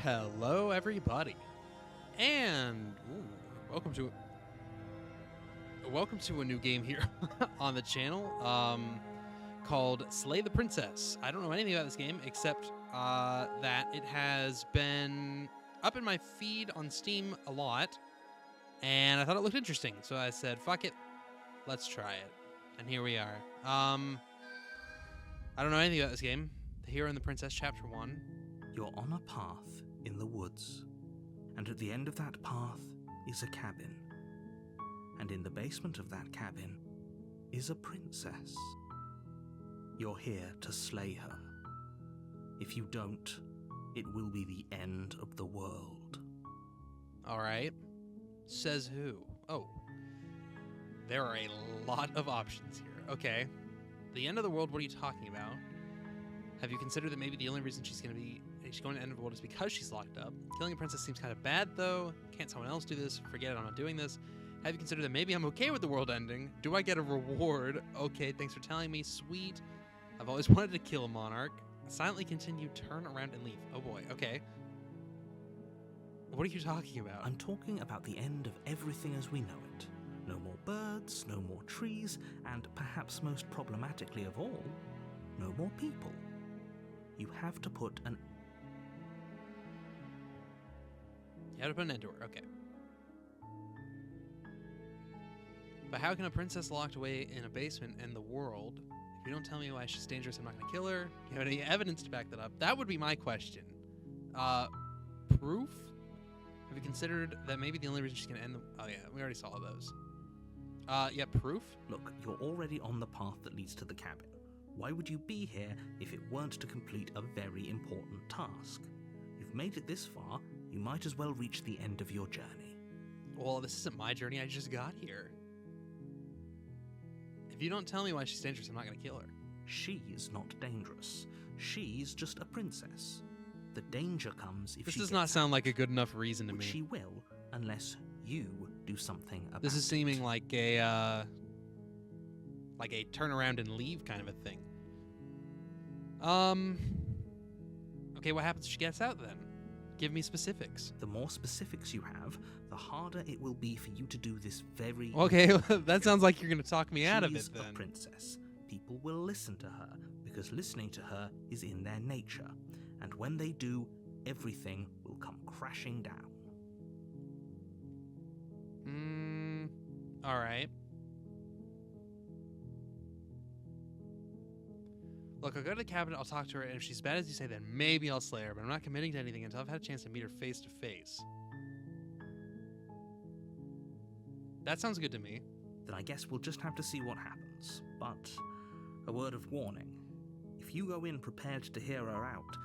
Hello, everybody, and welcome to a new game here on the channel called Slay the Princess. I don't know anything about this game except that it has been up in my feed on Steam a lot, and I thought it looked interesting, so I said, "Fuck it, let's try it." And here we are. I don't know anything about this game. The Hero and the Princess, Chapter 1. You're on a path in the woods, and at the end of that path is a cabin. And in the basement of that cabin is a princess. You're here to slay her. If you don't, it will be the end of the world. Alright. Says who? Oh. There are a lot of options here. Okay. The end of the world, what are you talking about? Have you considered that maybe the only reason she's going to end of the world is because she's locked up? Killing a princess seems kind of bad, though. Can't someone else do this? Forget it, I'm not doing this. Have you considered that maybe I'm okay with the world ending? Do I get a reward? Okay, thanks for telling me. Sweet. I've always wanted to kill a monarch. Silently continue, turn around, and leave. Oh boy, okay. What are you talking about? I'm talking about the end of everything as we know it. No more birds, no more trees, and perhaps most problematically of all, no more people. You have to put an... You have to put an end to her, okay. But how can a princess locked away in a basement end the world? If you don't tell me why she's dangerous, I'm not going to kill her. Do you have any evidence to back that up? That would be my question. Proof? Have you considered that maybe the only reason she's going to end the... Oh yeah, we already saw those. Yeah, proof? Look, you're already on the path that leads to the cabin. Why would you be here if it weren't to complete a very important task? You've made it this far, you might as well reach the end of your journey. Well, this isn't my journey, I just got here. If you don't tell me why she's dangerous, I'm not going to kill her. She's not dangerous. She's just a princess. The danger comes if this she does not sound like a good enough reason to which me. She will, unless you do something about it. This is seeming like a turn around and leave kind of a thing. Okay, what happens if she gets out then? Give me specifics. The more specifics you have, the harder it will be for you to do this very... Okay, that sounds like you're going to talk me out of it She's then. a princess. People will listen to her, because listening to her is in their nature. And when they do, everything will come crashing down. Alright. Look, I'll go to the cabinet, I'll talk to her, and if she's bad as you say, then maybe I'll slay her, but I'm not committing to anything until I've had a chance to meet her face to face. That sounds good to me. Then I guess we'll just have to see what happens. But a word of warning. If you go in prepared to hear her out,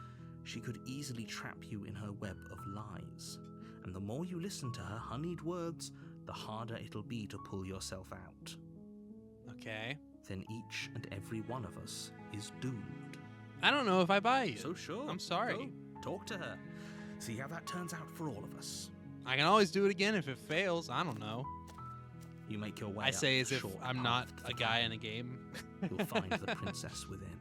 she could easily trap you in her web of lies. And the more you listen to her honeyed words, the harder it'll be to pull yourself out. Okay. Then each and every one of us is doomed. I don't know if I buy you. So sure. I'm sorry. Go, talk to her. See how that turns out for all of us. I can always do it again if it fails. I don't know. You make your way I say up as the if short I'm path not to the a guy in a game. You'll find the princess within.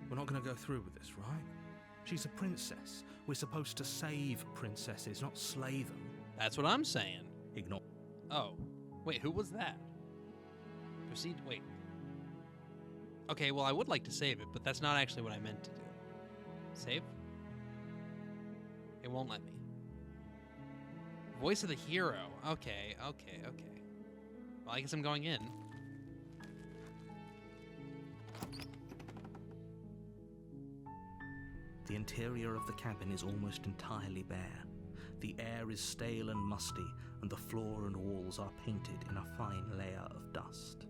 We're not going to go through with this, right? She's a princess. We're supposed to save princesses, not slay them. That's what I'm saying. Ignore. Oh. Wait, who was that? Proceed. Wait. Okay, well, I would like to save it, but that's not actually what I meant to do. Save? It won't let me. Voice of the hero. Okay. Well, I guess I'm going in. The interior of the cabin is almost entirely bare. The air is stale and musty, and the floor and walls are painted in a fine layer of dust.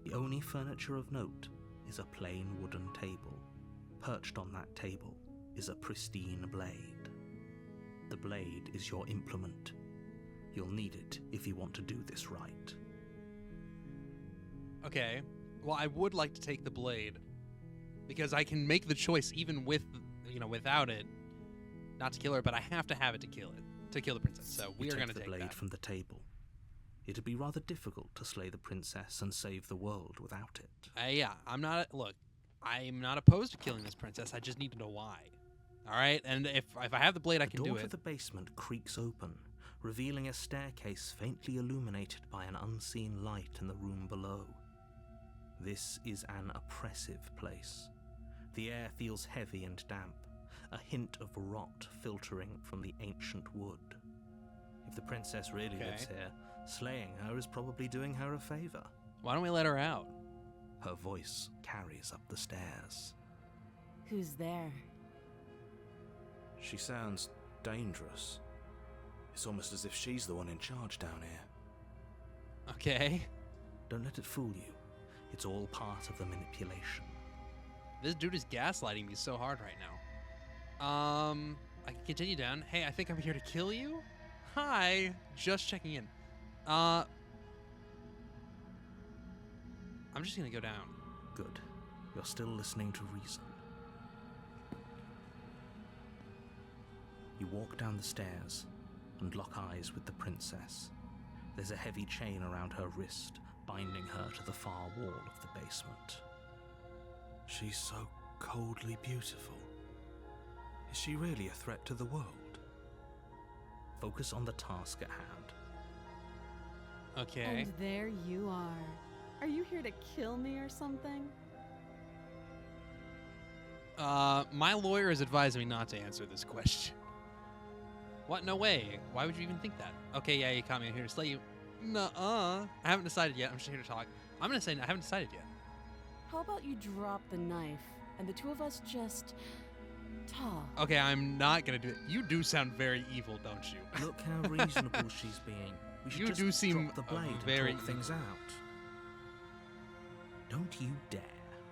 The only furniture of note is a plain wooden table. Perched on that table is a pristine blade. The blade is your implement. You'll need it if you want to do this right. Okay. Well, I would like to take the blade, because I can make the choice even with, without it, not to kill her, but I have to have it to kill the princess. So we are going to take the blade that. from the table. It'd be rather difficult to slay the princess and save the world without it. Yeah, I'm not opposed to killing this princess. I just need to know why. All right, and if I have the blade, I can do The door to it. the basement creaks open, revealing a staircase faintly illuminated by an unseen light in the room below. This is an oppressive place. The air feels heavy and damp, a hint of rot filtering from the ancient wood. If the princess really lives here, slaying her is probably doing her a favor. Why don't we let her out? Her voice carries up the stairs. Who's there? She sounds dangerous. It's almost as if she's the one in charge down here. Okay. Don't let it fool you. It's all part of the manipulation. This dude is gaslighting me so hard right now. I can continue down. Hey, I think I'm here to kill you. Hi, just checking in. I'm just gonna go down. Good. You're still listening to reason. You walk down the stairs and lock eyes with the princess. There's a heavy chain around her wrist, binding her to the far wall of the basement. She's so coldly beautiful. Is she really a threat to the world? Focus on the task at hand. Okay. And there you are. Are you here to kill me or something? My lawyer has advised me not to answer this question. What? No way. Why would you even think that? Okay, yeah, you caught me. I'm here to slay you. Nuh-uh. I haven't decided yet. I'm just here to talk. I'm gonna say I haven't decided yet. How about you drop the knife and the two of us just talk? Okay, I'm not gonna do it. You do sound very evil, don't you? Look how reasonable she's being. We should You just do seem drop the blade very and talk things out. Don't you dare.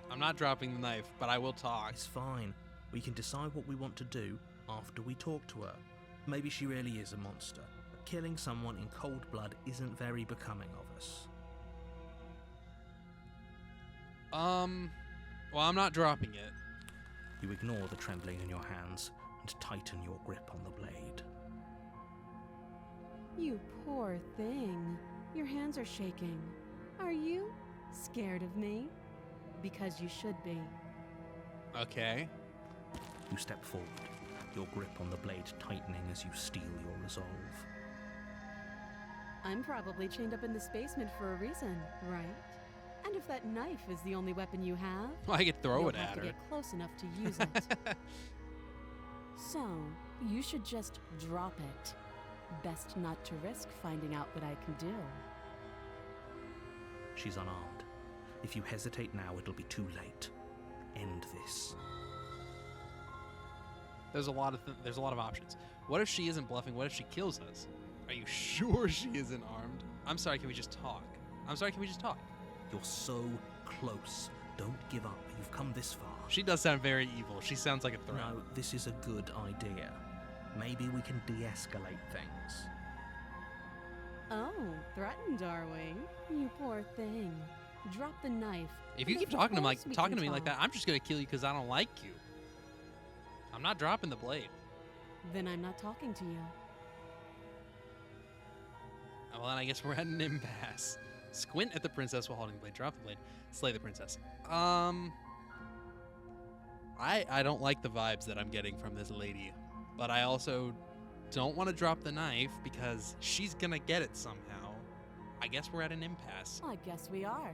I'm not dropping the knife, but I will talk. It's fine. We can decide what we want to do after we talk to her. Maybe she really is a monster, but killing someone in cold blood isn't very becoming of us. Well, I'm not dropping it. You ignore the trembling in your hands and tighten your grip on the blade. You poor thing. Your hands are shaking. Are you scared of me? Because you should be. Okay. You step forward, your grip on the blade tightening as you steel your resolve. I'm probably chained up in this basement for a reason, right? And if that knife is the only weapon you have, Well, I could throw you'll it have at to her. get close enough to use it. So, you should just drop it. Best not to risk finding out what I can do. She's unarmed. If you hesitate now, it'll be too late. End this. There's a lot of options. What if she isn't bluffing? What if she kills us? Are you sure she isn't armed? I'm sorry, can we just talk? I'm sorry, can we just talk? You're so close. Don't give up. You've come this far. She does sound very evil. She sounds like a threat. No, this is a good idea. Maybe we can de-escalate things. Oh, threatened, are we? You poor thing. Drop the knife. If you and keep of talking to course we talking can to me like that, talk. I'm just gonna kill you because I don't like you. I'm not dropping the blade. Then I'm not talking to you. Well, then I guess we're at an impasse. Squint at the princess while holding the blade. Drop the blade. Slay the princess. I don't like the vibes that I'm getting from this lady, but I also don't want to drop the knife because she's gonna get it somehow. I guess we're at an impasse. I guess we are.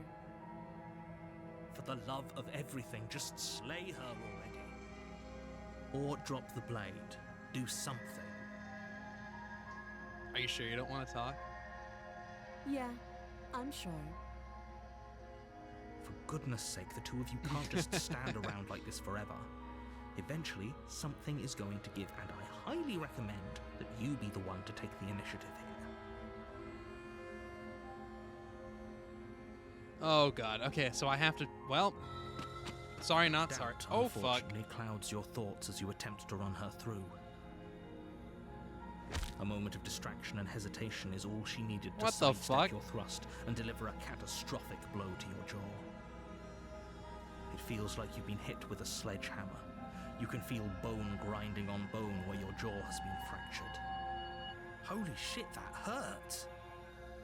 For the love of everything, just slay her already. Or drop the blade. Do something. Are you sure you don't want to talk? Yeah, I'm sure. For goodness sake, the two of you can't just stand around like this forever. Eventually, something is going to give, and I highly recommend that you be the one to take the initiative here. Oh god. Okay, so I have to. Well, sorry, not sorry. Doubt, Oh fuck. unfortunately, clouds your thoughts as you attempt to run her through. A moment of distraction and hesitation is all she needed to What the sidestep fuck? your thrust and deliver a catastrophic blow to your jaw. It feels like you've been hit with a sledgehammer. You can feel bone grinding on bone where your jaw has been fractured. Holy shit, that hurt!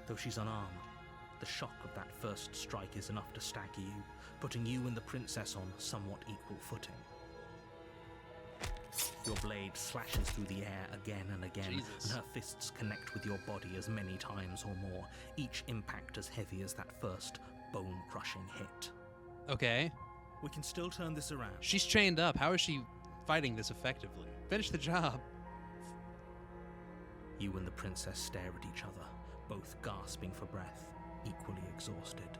Though she's unarmed, the shock of that first strike is enough to stagger you, putting you and the princess on somewhat equal footing. Your blade slashes through the air again and again, Jesus. and her fists connect with your body as many times or more, each impact as heavy as that first bone-crushing hit. Okay. We can still turn this around. She's chained up. How is she fighting this effectively? Finish the job. You and the princess stare at each other, both gasping for breath, equally exhausted.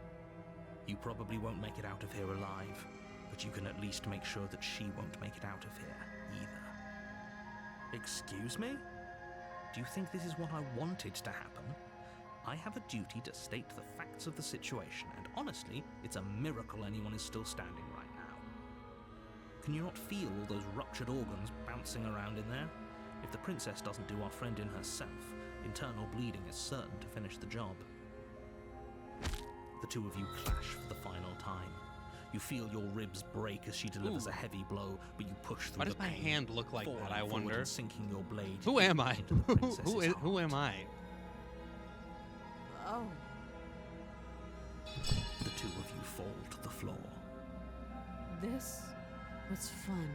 You probably won't make it out of here alive, but you can at least make sure that she won't make it out of here either. Excuse me? Do you think this is what I wanted to happen? I have a duty to state the facts of the situation, and honestly, it's a miracle anyone is still standing right now. Can you not feel all those ruptured organs bouncing around in there? If the princess doesn't do our friend in herself, internal bleeding is certain to finish the job. The two of you clash for the final time. You feel your ribs break as she delivers a heavy blow, but you push through. Why the does my pain, hand look like falling that, I forward wonder? and sinking your blade. Who am I? into the princess's Who heart. am I? Oh, The two of you fall to the floor. this was fun.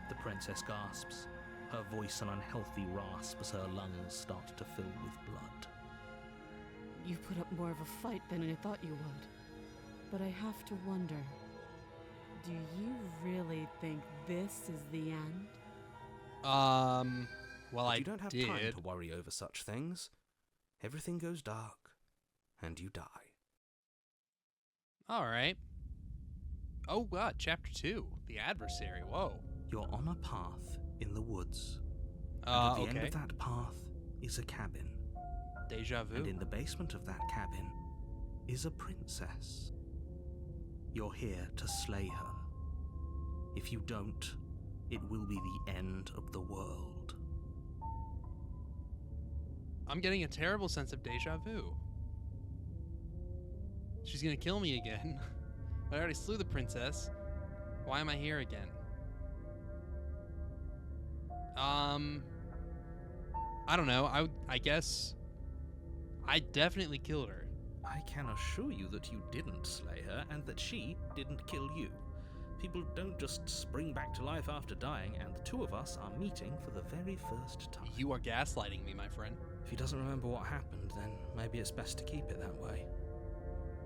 The princess gasps, her voice an unhealthy rasp as her lungs start to fill with blood. You put up more of a fight than I thought you would. But I have to wonder, do you really think this is the end? Well, But I you don't have did. time to worry over such things. Everything goes dark, and you die. All right. Oh God, Chapter 2, the adversary. Whoa. You're on a path in the woods. And at the end Okay. of that path is a cabin. Deja vu. And in the basement of that cabin is a princess. You're here to slay her. If you don't, it will be the end of the world. I'm getting a terrible sense of deja vu. She's gonna kill me again. I already slew the princess. Why am I here again? I don't know. I guess I definitely killed her. I can assure you that you didn't slay her and that she didn't kill you. People don't just spring back to life after dying, and the two of us are meeting for the very first time. You are gaslighting me, my friend. If he doesn't remember what happened, then maybe it's best to keep it that way.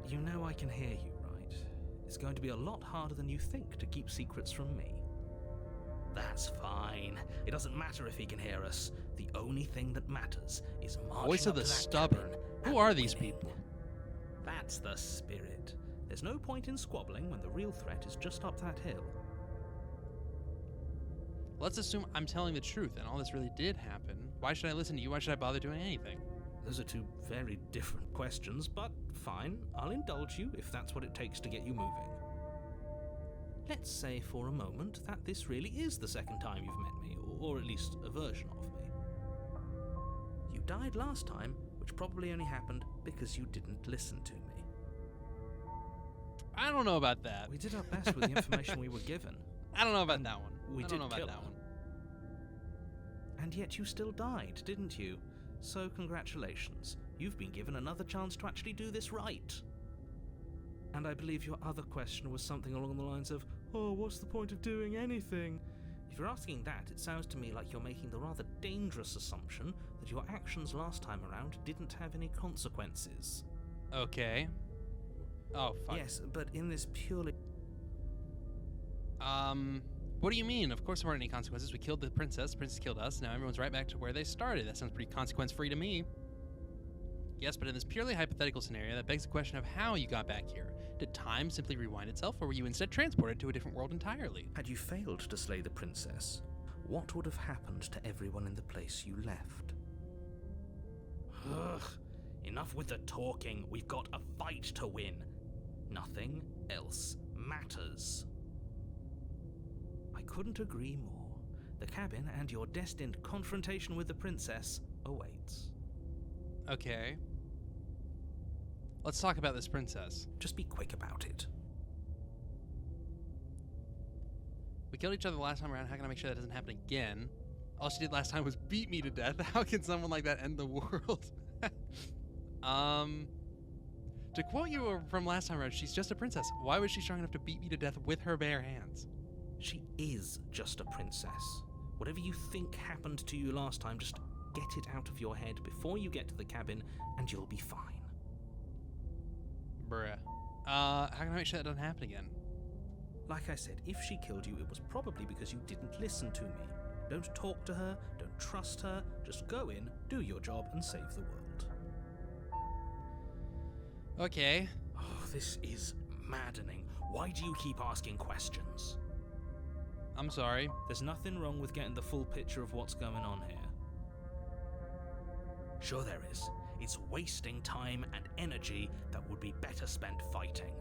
You know I can hear you, right? It's going to be a lot harder than you think to keep secrets from me. That's fine. It doesn't matter if he can hear us. The only thing that matters is marching Voice up of the to that stubborn. cabin Who and are these winning. people? That's the spirit. There's no point in squabbling when the real threat is just up that hill. Let's assume I'm telling the truth and all this really did happen. Why should I listen to you? Why should I bother doing anything? Those are two very different questions, but fine, I'll indulge you if that's what it takes to get you moving. Let's say for a moment that this really is the second time you've met me, or at least a version of me. You died last time, which probably only happened because you didn't listen to me. I don't know about that. We did our best with the information we were given, I don't know about that one. we I did don't know about kill that her. one. And yet you still died, didn't you? So congratulations, you've been given another chance to actually do this right. And I believe your other question was something along the lines of, oh, what's the point of doing anything? If you're asking that, it sounds to me like you're making the rather dangerous assumption that your actions last time around didn't have any consequences. Okay. Oh, fuck. Yes, but in this purely... What do you mean? Of course there weren't any consequences. We killed the princess killed us, now everyone's right back to where they started. That sounds pretty consequence-free to me. Yes, but in this purely hypothetical scenario, that begs the question of how you got back here. Did time simply rewind itself, or were you instead transported to a different world entirely? Had you failed to slay the princess, what would have happened to everyone in the place you left? Ugh, enough with the talking. We've got a fight to win. Nothing else matters. I couldn't agree more. The cabin and your destined confrontation with the princess awaits. Okay. Let's talk about this princess. Just be quick about it. We killed each other the last time around. How can I make sure that doesn't happen again? All she did last time was beat me to death. How can someone like that end the world? To quote you from last time around, she's just a princess. Why was she strong enough to beat me to death with her bare hands? She is just a princess. Whatever you think happened to you last time, just get it out of your head before you get to the cabin, and you'll be fine. Bruh. How can I make sure that doesn't happen again? Like I said, if she killed you, it was probably because you didn't listen to me. Don't talk to her, don't trust her, just go in, do your job, and save the world. Okay. Oh, this is maddening. Why do you keep asking questions? I'm sorry. There's nothing wrong with getting the full picture of what's going on here. Sure there is. It's wasting time and energy that would be better spent fighting.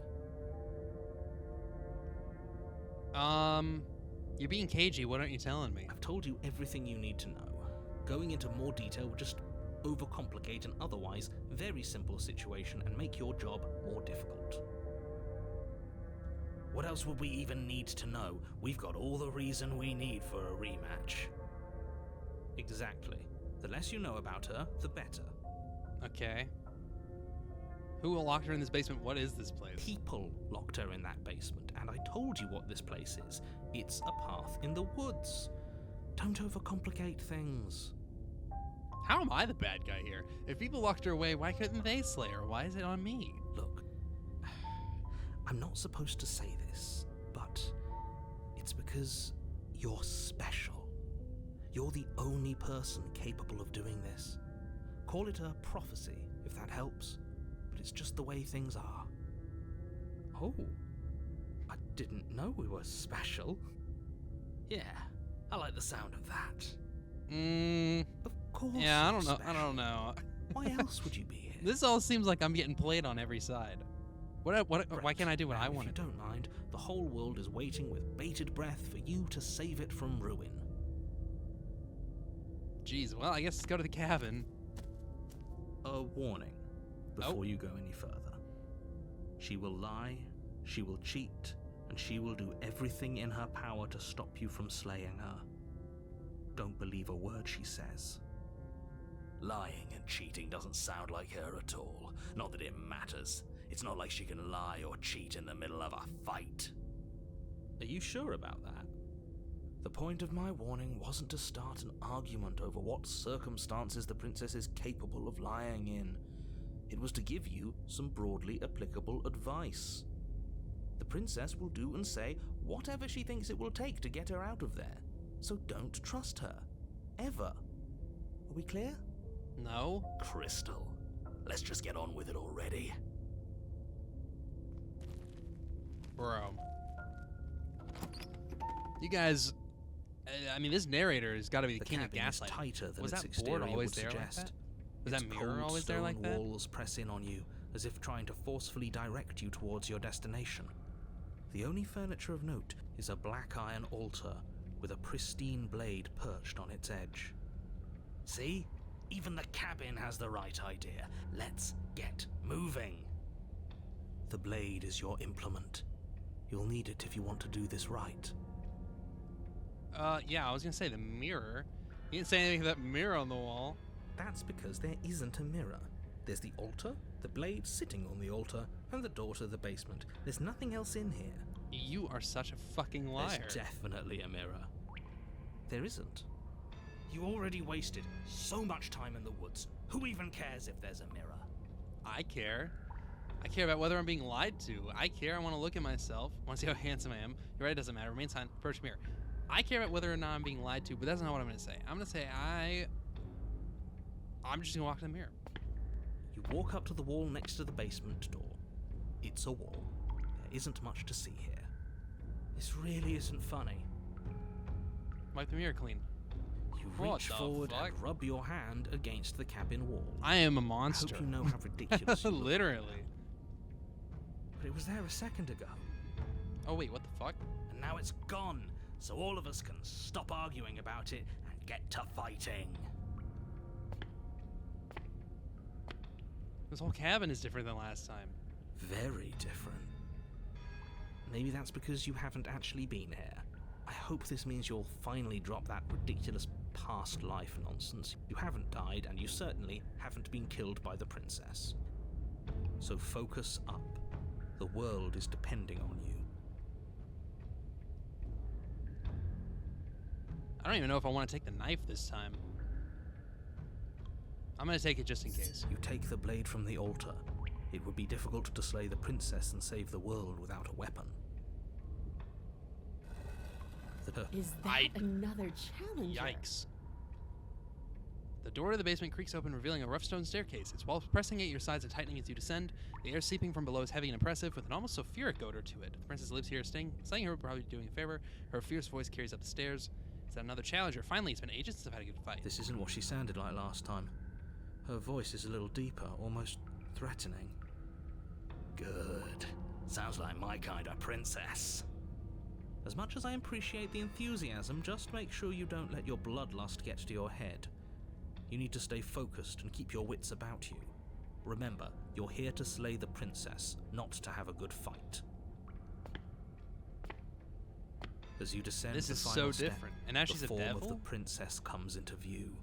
You're being cagey. What aren't you telling me? I've told you everything you need to know. Going into more detail would just overcomplicate an otherwise very simple situation and make your job more difficult. What else would we even need to know? We've got all the reason we need for a rematch. Exactly. The less you know about her, the better. Okay. Who locked her in this basement? What is this place? People locked her in that basement, and I told you what this place is. It's a path in the woods. Don't overcomplicate things. How am I the bad guy here? If people locked her away, why couldn't they slay her? Why is it on me? Look, I'm not supposed to say this, but it's because you're special. You're the only person capable of doing this. Call it a prophecy, if that helps, but it's just the way things are. Oh, I didn't know we were special. Yeah, I like the sound of that. Of course. Yeah, I don't know. special. I don't know. Why else would you be here? This all seems like I'm getting played on every side. Why can't I do what I want to to do? do? If you don't mind, the whole world is waiting with bated breath for you to save it from ruin. Jeez, well, I guess let's go to the cabin. A warning before you go any further. She will lie, she will cheat, and she will do everything in her power to stop you from slaying her. Don't believe a word she says. Lying and cheating doesn't sound like her at all. Not that it matters. It's not like she can lie or cheat in the middle of a fight. Are you sure about that? The point of my warning wasn't to start an argument over what circumstances the princess is capable of lying in. It was to give you some broadly applicable advice. The princess will do and say whatever she thinks it will take to get her out of there. So don't trust her. Ever. Are we clear? No? Crystal, let's just get on with it already. Bro. You guys... I mean, this narrator has got to be the king of cabin is gaslighting. tighter than Was its that exterior board always would there like suggest. that? Was Its that mirror cold always there like stone that? walls press in on you, as if trying to forcefully direct you towards your destination. The only furniture of note is a black iron altar with a pristine blade perched on its edge. See? Even the cabin has the right idea. Let's get moving. The blade is your implement. You'll need it if you want to do this right. Yeah, I was gonna say the mirror. You didn't say anything about that mirror on the wall. That's because there isn't a mirror. There's the altar, the blade sitting on the altar, and the door to the basement. There's nothing else in here. You are such a fucking liar. There's definitely a mirror. There isn't. You already wasted so much time in the woods. Who even cares if there's a mirror? I care. I care about whether I'm being lied to. I care. I want to look at myself. I want to see how handsome I am. You're right, it doesn't matter. Remain silent. Approach mirror. I care about whether or not I'm being lied to, but that's not what I'm going to say. I'm going to say I'm just going to walk to the mirror. You walk up to the wall next to the basement door. It's a wall. There isn't much to see here. This really isn't funny. Wipe the mirror clean. You What reach the forward fuck? and rub your hand against the cabin wall. I am a I monster. hope you know how ridiculous you look. Literally. But it was there a second ago. Oh, wait, what the fuck? And now it's gone. So all of us can stop arguing about it and get to fighting. This whole cabin is different than last time. Very different. Maybe that's because you haven't actually been here. I hope this means you'll finally drop that ridiculous past life nonsense. You haven't died, and you certainly haven't been killed by the princess. So focus up. The world is depending on you. I don't even know if I want to take the knife this time. I'm going to take it just in case. You take the blade from the altar. It would be difficult to slay the princess and save the world without a weapon. Is that another challenger? Yikes. The door to the basement creaks open, revealing a rough stone staircase. Its walls pressing at your sides and tightening as you descend. The air seeping from below is heavy and impressive, with an almost sulfuric odor to it. The princess lives here, slaying her would probably be doing a favor. Her fierce voice carries up the stairs. Is that another challenger? Finally, it's been ages since I've had a good fight. This isn't what she sounded like last time. Her voice is a little deeper, almost threatening. Good. Sounds like my kind of princess. As much as I appreciate the enthusiasm, just make sure you don't let your bloodlust get to your head. You need to stay focused and keep your wits about you. Remember, you're here to slay the princess, not to have a good fight. As you descend This the is final so step, different. And now she's the a form devil? of the princess comes into view.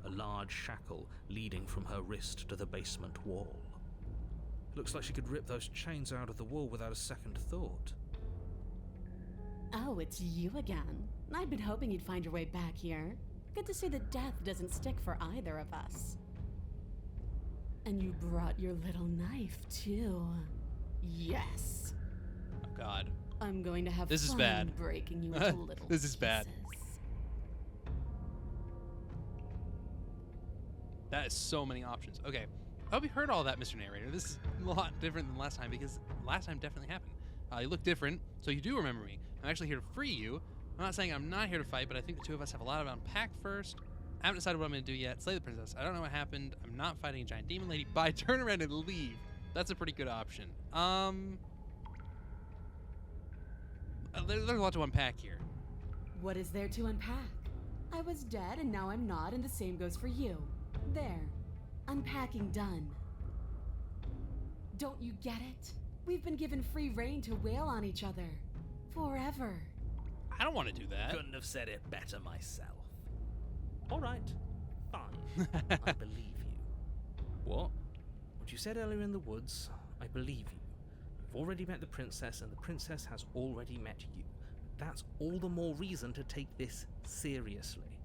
A large shackle leading from her wrist to the basement wall. Looks like she could rip those chains out of the wall without a second thought. Oh, it's you again. I'd been hoping you'd find your way back here. Good to see that death doesn't stick for either of us. And you brought your little knife, too. Yes. Oh, God. I'm going to have This is fun bad. breaking you into little This is bad. pieces. That is so many options. Okay. I hope you heard all that, Mr. Narrator. This is a lot different than last time, because last time definitely happened. You look different, so you do remember me. I'm actually here to free you. I'm not saying I'm not here to fight, but I think the two of us have a lot to unpack first. I haven't decided what I'm going to do yet. Slay the princess. I don't know what happened. I'm not fighting a giant demon lady. Bye. Turn around and leave. That's a pretty good option. There's a lot to unpack here. What is there to unpack? I was dead and now I'm not, and the same goes for you. There. Unpacking done. Don't you get it? We've been given free rein to wail on each other. Forever. I don't want to do that. Couldn't have said it better myself. Alright, fine. I believe you. What? What you said earlier in the woods, I believe you. You've already met the princess, and the princess has already met you. That's all the more reason to take this seriously.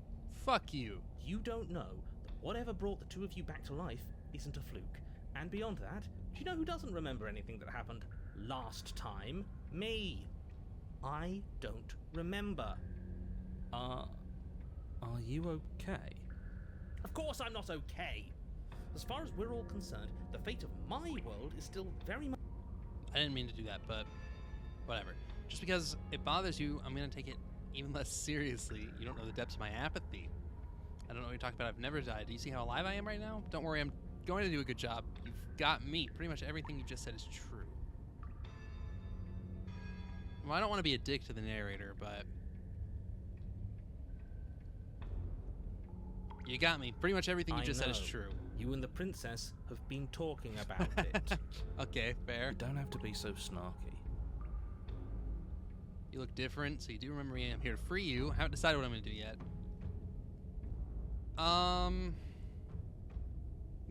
Fuck you. You don't know that whatever brought the two of you back to life isn't a fluke. And beyond that, do you know who doesn't remember anything that happened last time? Me. I don't remember. Are you okay? Of course I'm not okay. As far as we're all concerned, the fate of my world is still very much... I didn't mean to do that, but whatever. Just because it bothers you, I'm going to take it even less seriously. You don't know the depths of my apathy. I don't know what you're talking about. I've never died. Do you see how alive I am right now? Don't worry, I'm going to do a good job. You've got me. Pretty much everything you just said is true. Well, I don't want to be a dick to the narrator, but... You got me. Pretty much everything you just said is true. You and the princess have been talking about it. Okay, fair. You don't have to be so snarky. You look different, so you do remember me. I'm here to free you. Haven't decided what I'm going to do yet.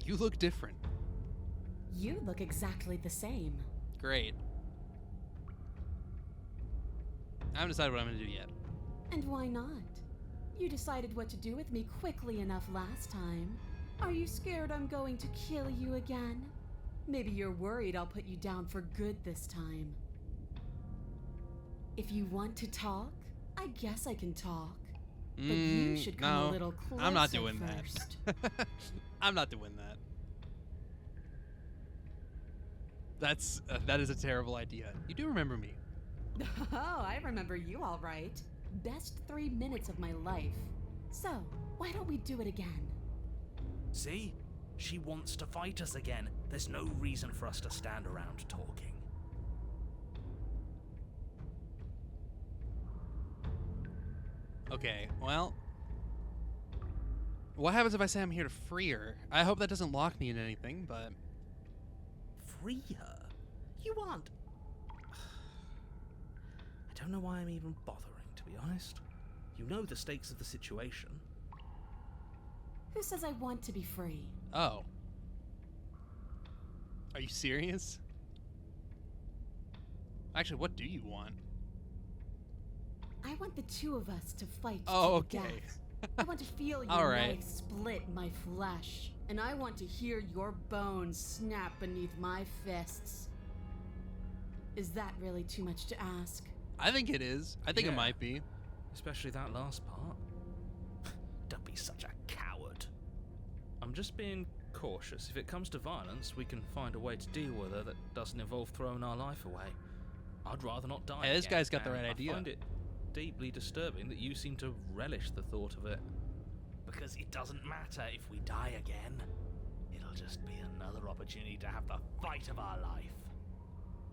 You look different. You look exactly the same. Great. I haven't decided what I'm going to do yet. And why not? You decided what to do with me quickly enough last time. Are you scared I'm going to kill you again? Maybe you're worried I'll put you down for good this time. If you want to talk, I guess I can talk. But you should come no, a little closer I'm not doing first. that. I'm not doing that. That is a terrible idea. You do remember me. Oh, I remember you all right. Best 3 minutes of my life. So, why don't we do it again? See? She wants to fight us again. There's no reason for us to stand around talking. Okay, well... What happens if I say I'm here to free her? I hope that doesn't lock me in anything, but... Free her? You aren't... I don't know why I'm even bothering, to be honest. You know the stakes of the situation. Who says I want to be free? Oh. Are you serious? Actually, what do you want? I want the two of us to fight Oh, to the okay. death. I want to feel your All right. knife split my flesh, and I want to hear your bones snap beneath my fists. Is that really too much to ask? I think it is. I think it Yeah. might be. Especially that last part. Don't be such a coward. I'm just being cautious. If it comes to violence, we can find a way to deal with her that doesn't involve throwing our life away. I'd rather not die. Hey, this again, guy's got the and right idea. I find it deeply disturbing that you seem to relish the thought of it. Because it doesn't matter if we die again. It'll just be another opportunity to have the fight of our life.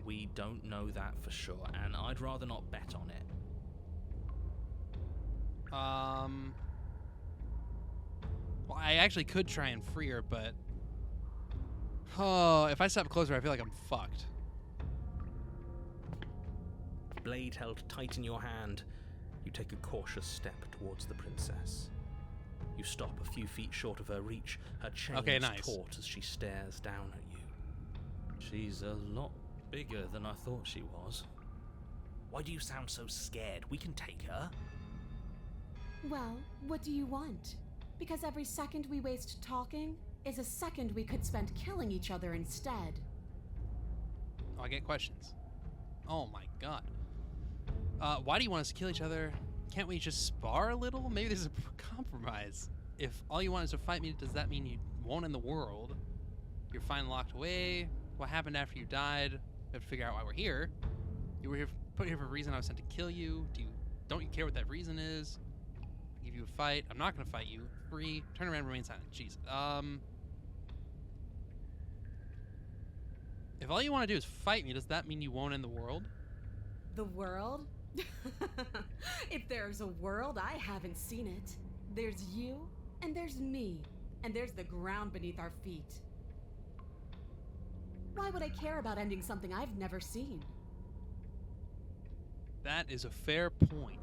We don't know that for sure, and I'd rather not bet on it. Well, I actually could try and free her, but oh, if I step closer, I feel like I'm fucked. Blade held tight in your hand, you take a cautious step towards the princess. You stop a few feet short of her reach, her chains Okay, nice. taut as she stares down at you. She's a lot bigger than I thought she was. Why do you sound so scared? We can take her. Well, what do you want? Because every second we waste talking is a second we could spend killing each other instead. Oh, I get questions. Oh my god. Why do you want us to kill each other? Can't we just spar a little? Maybe there's a compromise. If all you want is to fight me, does that mean you won't end the world? You're fine locked away? What happened after you died? We have to figure out why we're here. You were here, put here for a reason. I was sent to kill you. Don't you care what that reason is? Give you a fight. I'm not gonna fight you. Free. Turn around, remain silent. Jeez. If all you want to do is fight me, does that mean you won't end the world? The world? If there's a world, I haven't seen it. There's you, and there's me, and there's the ground beneath our feet. Why would I care about ending something I've never seen? That is a fair point.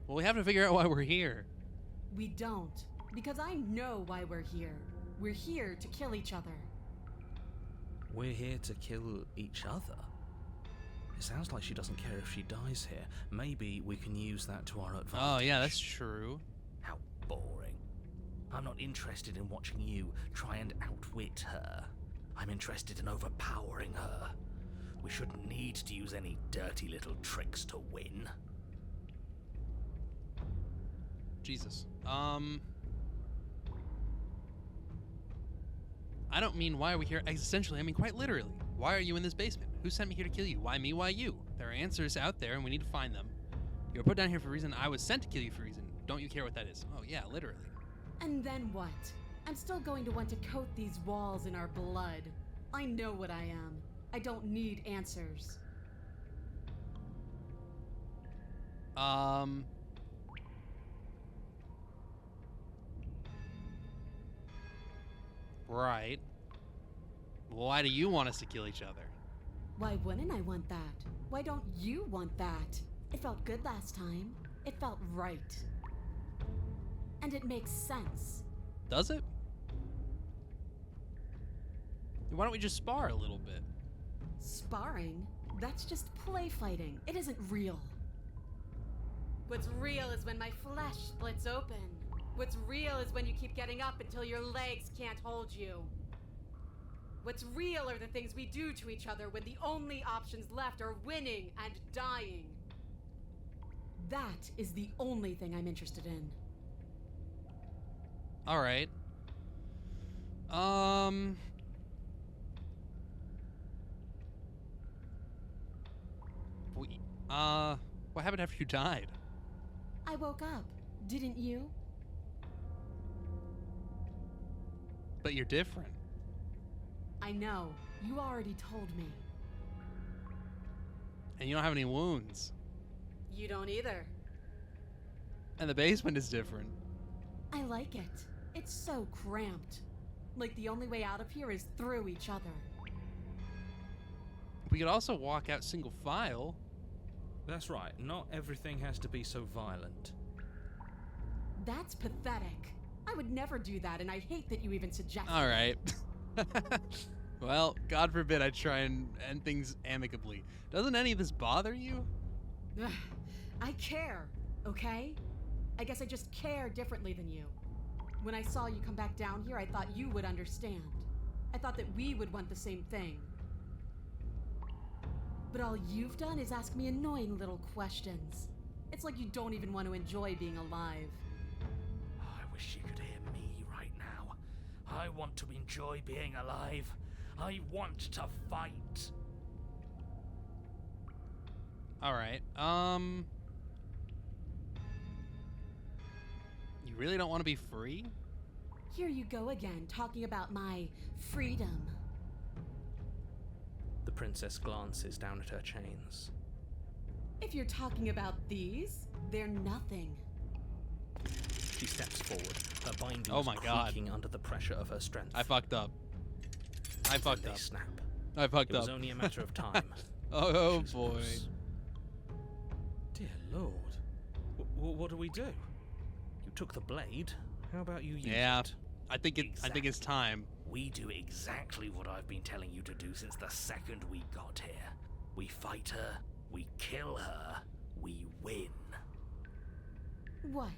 Well, we have to figure out why we're here. We don't, because I know why we're here. We're here to kill each other. We're here to kill each other? It sounds like she doesn't care if she dies here. Maybe we can use that to our advantage. Oh, yeah, that's true. How boring. I'm not interested in watching you try and outwit her. I'm interested in overpowering her. We shouldn't need to use any dirty little tricks to win. Jesus. I don't mean why are we here existentially, I mean quite literally. Why are you in this basement? Who sent me here to kill you? Why me? Why you? There are answers out there and we need to find them. You were put down here for a reason. I was sent to kill you for a reason. Don't you care what that is? Oh yeah, literally. And then what? I'm still going to want to coat these walls in our blood. I know what I am. I don't need answers. Right. Why do you want us to kill each other? Why wouldn't I want that? Why don't you want that? It felt good last time. It felt right. And it makes sense. Does it? Why don't we just spar a little bit? Sparring? That's just play fighting. It isn't real. What's real is when my flesh splits open. What's real is when you keep getting up until your legs can't hold you. What's real are the things we do to each other when the only options left are winning and dying. That is the only thing I'm interested in. All right. What happened after you died? I woke up, didn't you? But you're different. I know. You already told me. And you don't have any wounds. You don't either. And the basement is different. I like it. It's so cramped. Like the only way out of here is through each other. We could also walk out single file. That's right, not everything has to be so violent. That's pathetic. I would never do that, and I hate that you even suggest All right. Well, God forbid I try and end things amicably. Doesn't any of this bother you? Ugh, I care, okay? I guess I just care differently than you. When I saw you come back down here, I thought you would understand. I thought that we would want the same thing. But all you've done is ask me annoying little questions. It's like you don't even want to enjoy being alive. I wish you could hear me right now. I want to enjoy being alive. I want to fight. Alright, you really don't want to be free? Here you go again, talking about my freedom. The princess glances down at her chains. If you're talking about these, they're nothing. She steps forward, her bindings Oh my God. creaking under the pressure of her strength. I fucked up. I fucked They up. snap. I fucked It was up. only a matter of time. Oh She's boy. loose. Dear Lord. What do we do? You took the blade. How about you use Yeah. it? I think it's time. We do exactly what I've been telling you to do since the second we got here. We fight her, we kill her, we win. What?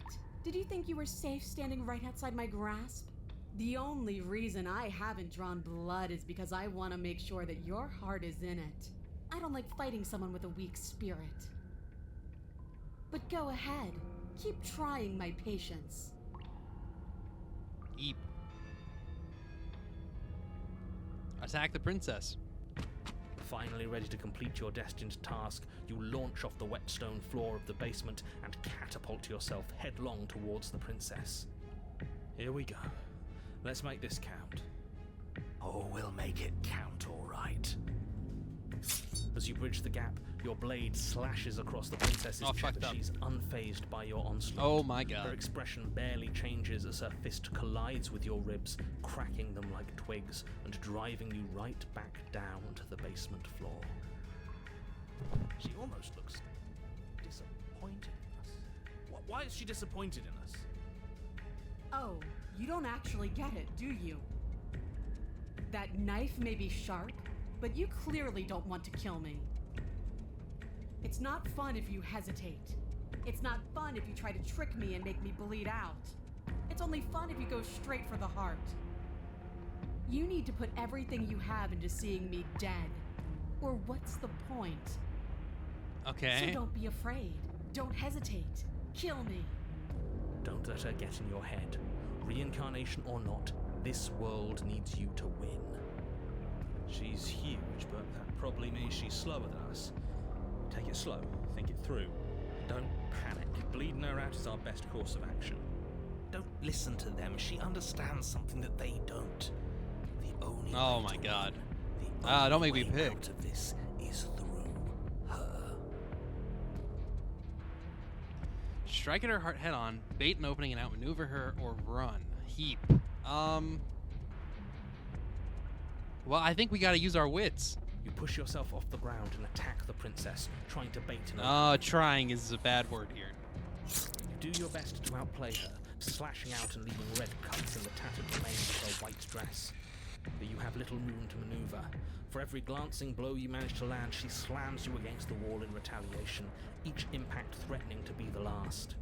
Did you think you were safe standing right outside my grasp? The only reason I haven't drawn blood is because I want to make sure that your heart is in it. I don't like fighting someone with a weak spirit. But go ahead. Keep trying my patience. Eep. Attack the princess. Finally ready to complete your destined task, you launch off the wet stone floor of the basement and catapult yourself headlong towards the princess. Here we go. Let's make this count. Oh, we'll make it count, all right. As you bridge the gap, your blade slashes across the princess's Oh, chest. fucked up. She's unfazed by your onslaught. Oh my Her God. expression barely changes as her fist collides with your ribs, cracking them like twigs and driving you right back down to the basement floor. She almost looks disappointed in us. Why is she disappointed in us? Oh, you don't actually get it, do you? That knife may be sharp, but you clearly don't want to kill me. It's not fun if you hesitate. It's not fun if you try to trick me and make me bleed out. It's only fun if you go straight for the heart. You need to put everything you have into seeing me dead. Or what's the point? Okay. So don't be afraid. Don't hesitate. Kill me. Don't let her get in your head. Reincarnation or not, this world needs you to win. She's huge, but that probably means she's slower than us. Take it slow, think it through. Don't panic. Bleeding her out is our best course of action. Don't listen to them. She understands something that they don't. The only Oh way my to God. win, the Ah, don't only make me way pick. out of this is through her. Strike at her heart head on, bait an opening and outmaneuver her, or run. Heap. Well, I think we gotta use our wits. You push yourself off the ground and attack the princess, trying to bait an Trying is a bad word here. You do your best to outplay her, slashing out and leaving red cuts in the tattered remains of her white dress. But you have little room to maneuver. For every glancing blow you manage to land, she slams you against the wall in retaliation, each impact threatening to be the last.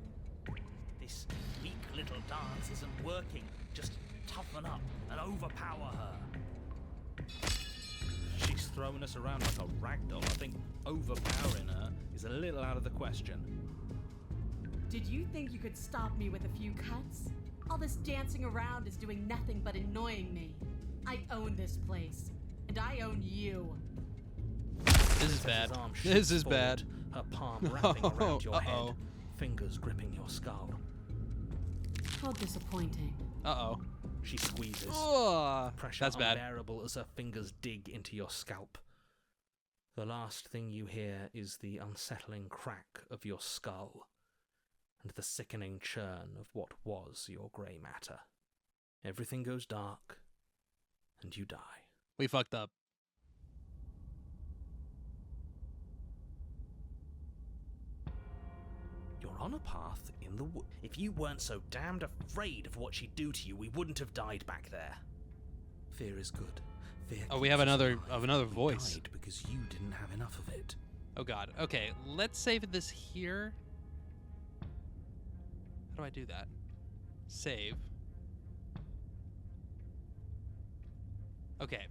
This weak little dance isn't working. Just toughen up and overpower her. She's throwing us around like a ragdoll. I think overpowering her is a little out of the question. Did you think you could stop me with a few cuts? All this dancing around is doing nothing but annoying me. I own this place, and I own you. This is bad. His arm This shoots is forward, bad. her palm wrapping around your Uh-oh. head, fingers gripping your skull. How disappointing. Uh-oh. She squeezes. Oh, Pressure that's bad. unbearable as her fingers dig into your scalp. The last thing you hear is the unsettling crack of your skull and the sickening churn of what was your grey matter. Everything goes dark, and you die. We fucked up. You're on a path in the wood. If you weren't so damned afraid of what she'd do to you, we wouldn't have died back there. Fear is good. Fear Oh, we have keeps us another alive. We voice. died because you didn't have enough of it. Oh god. Okay, let's save this here. How do I do that? Save. Okay.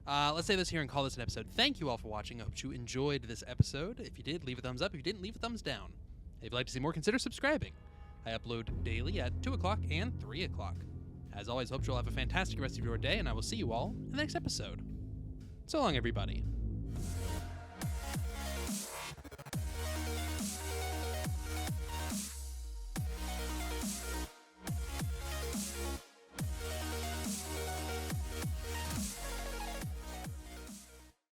Let's save this here and call this an episode. Thank you all for watching. I hope you enjoyed this episode. If you did, leave a thumbs up. If you didn't, leave a thumbs down. If you'd like to see more, consider subscribing. I upload daily at 2 o'clock and 3 o'clock. As always, hope you'll have a fantastic rest of your day, and I will see you all in the next episode. So long, everybody.